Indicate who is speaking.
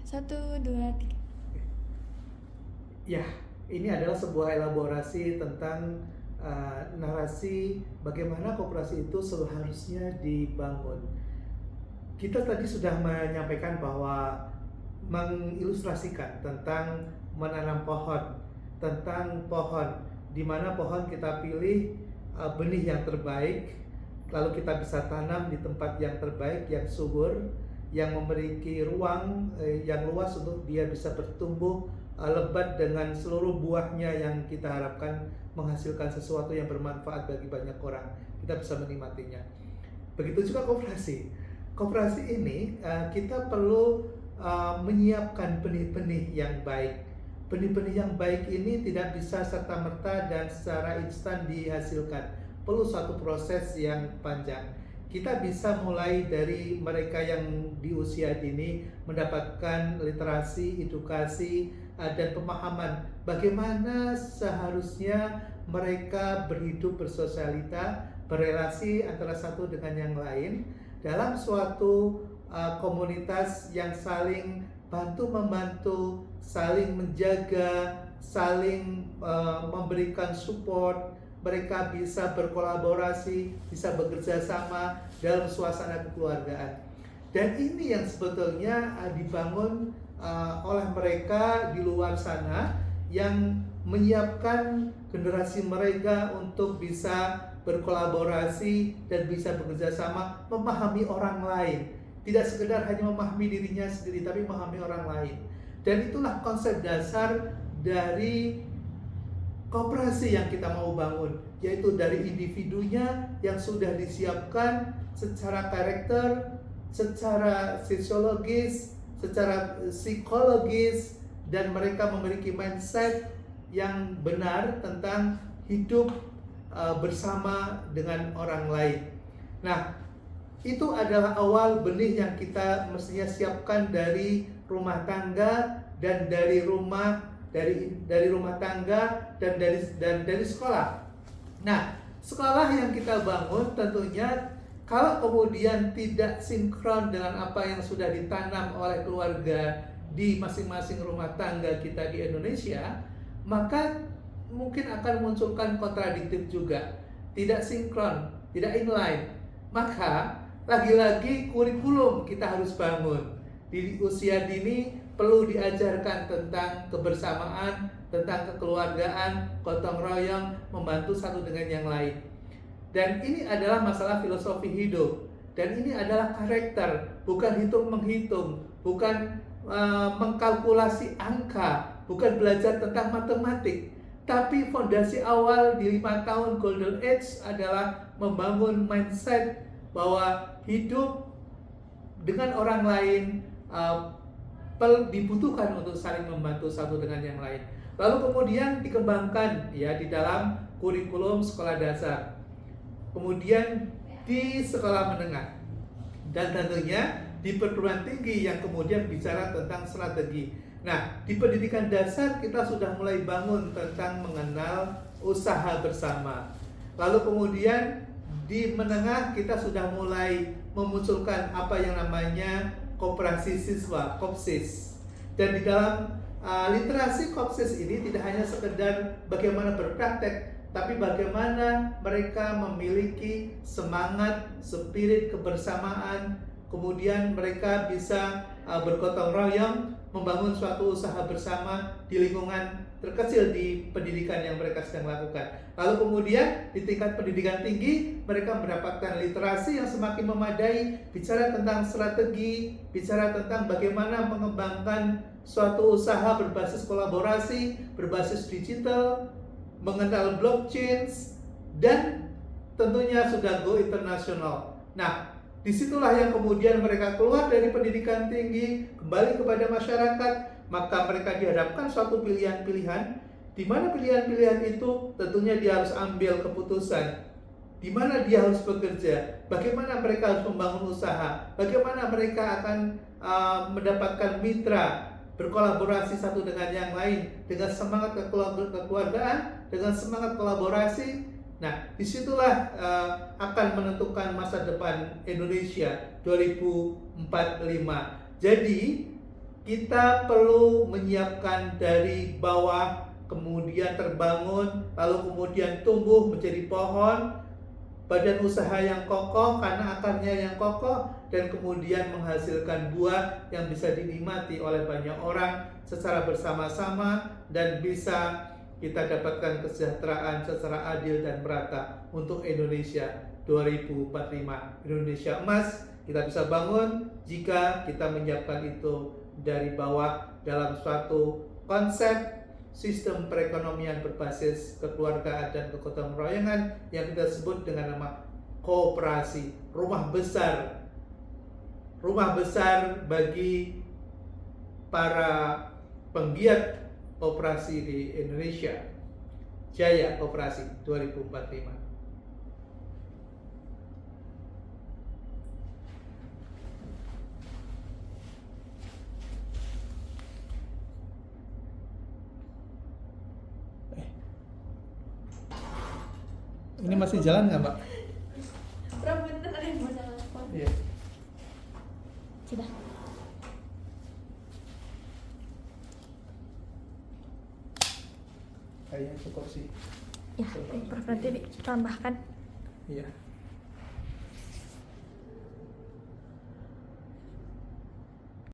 Speaker 1: 1, 2, 3.
Speaker 2: Ya, ini adalah sebuah elaborasi tentang narasi bagaimana koperasi itu seharusnya dibangun. Kita tadi sudah menyampaikan bahwa mengilustrasikan tentang menanam pohon, tentang pohon, di mana pohon kita pilih benih yang terbaik, lalu kita bisa tanam di tempat yang terbaik, yang subur, yang memiliki ruang yang luas untuk dia bisa bertumbuh lebat dengan seluruh buahnya yang kita harapkan menghasilkan sesuatu yang bermanfaat bagi banyak orang. Kita bisa menikmatinya. Begitu juga koperasi. Koperasi ini kita perlu menyiapkan benih-benih yang baik. Benih-benih yang baik ini tidak bisa serta-merta dan secara instan dihasilkan. Perlu suatu proses yang panjang. Kita bisa mulai dari mereka yang di usia dini mendapatkan literasi, edukasi, dan pemahaman bagaimana seharusnya mereka berhidup bersosialita, berelasi antara satu dengan yang lain dalam suatu komunitas yang saling bantu-membantu, saling menjaga, saling memberikan support. Mereka bisa berkolaborasi, bisa bekerja sama dalam suasana kekeluargaan. Dan ini yang sebetulnya dibangun oleh mereka di luar sana yang menyiapkan generasi mereka untuk bisa berkolaborasi dan bisa bekerja sama, memahami orang lain. Tidak sekedar hanya memahami dirinya sendiri, tapi memahami orang lain. Dan itulah konsep dasar dari koperasi yang kita mau bangun, yaitu dari individunya yang sudah disiapkan secara karakter, secara sosiologis, secara psikologis, dan mereka memiliki mindset yang benar tentang hidup bersama dengan orang lain. Nah, itu adalah awal benih yang kita mestinya siapkan dari rumah tangga dan dari rumah tangga dan dari sekolah. Nah, sekolah yang kita bangun tentunya kalau kemudian tidak sinkron dengan apa yang sudah ditanam oleh keluarga di masing-masing rumah tangga kita di Indonesia, maka mungkin akan munculkan kontradiktif juga, tidak sinkron, tidak inline. Maka lagi-lagi kurikulum kita harus bangun. Di usia dini perlu diajarkan tentang kebersamaan, tentang kekeluargaan, gotong royong, membantu satu dengan yang lain. Dan ini adalah masalah filosofi hidup. Dan ini adalah karakter, bukan hitung-menghitung, bukan mengkalkulasi angka, bukan belajar tentang matematik. Tapi fondasi awal di 5 tahun Golden Age adalah membangun mindset bahwa hidup dengan orang lain dibutuhkan untuk saling membantu satu dengan yang lain. Lalu kemudian dikembangkan ya di dalam kurikulum sekolah dasar, kemudian di sekolah menengah, dan tentunya di perguruan tinggi yang kemudian bicara tentang strategi. Nah, di pendidikan dasar kita sudah mulai bangun tentang mengenal usaha bersama. Lalu kemudian di menengah kita sudah mulai memunculkan apa yang namanya koperasi siswa, KOPSIS. Dan di dalam literasi KOPSIS ini tidak hanya sekedar bagaimana berpraktek, tapi bagaimana mereka memiliki semangat, spirit kebersamaan, kemudian mereka bisa bergotong royong, membangun suatu usaha bersama di lingkungan terkecil di pendidikan yang mereka sedang lakukan. Lalu kemudian di tingkat pendidikan tinggi mereka mendapatkan literasi yang semakin memadai, bicara tentang strategi, bicara tentang bagaimana mengembangkan suatu usaha berbasis kolaborasi, berbasis digital, mengenal blockchain, dan tentunya sudah go internasional. Nah, disitulah yang kemudian mereka keluar dari pendidikan tinggi, kembali kepada masyarakat, maka mereka dihadapkan suatu pilihan-pilihan, di mana pilihan-pilihan itu tentunya dia harus ambil keputusan, di mana dia harus bekerja, bagaimana mereka harus membangun usaha, bagaimana mereka akan mendapatkan mitra, berkolaborasi satu dengan yang lain, dengan semangat kekeluargaan, dengan semangat kolaborasi. Nah, disitulah akan menentukan masa depan Indonesia 2045. Jadi, kita perlu menyiapkan dari bawah, kemudian terbangun, lalu kemudian tumbuh menjadi pohon, badan usaha yang kokoh karena akarnya yang kokoh, dan kemudian menghasilkan buah yang bisa dinikmati oleh banyak orang secara bersama-sama, dan bisa kita dapatkan kesejahteraan secara adil dan merata untuk Indonesia 2045. Indonesia emas kita bisa bangun jika kita menyiapkan itu dari bawah dalam suatu konsep sistem perekonomian berbasis kekeluargaan dan kegotong royongan yang kita sebut dengan nama koperasi, rumah besar bagi para penggiat koperasi di Indonesia. Jaya Koperasi 2045. Ini masih jalan nggak, Mbak?
Speaker 1: Bener ada yang mau telepon.
Speaker 2: Iya.
Speaker 1: Sudah.
Speaker 2: Kayaknya cukup sih.
Speaker 1: Ya, Prof nanti ditambahkan.
Speaker 2: Iya.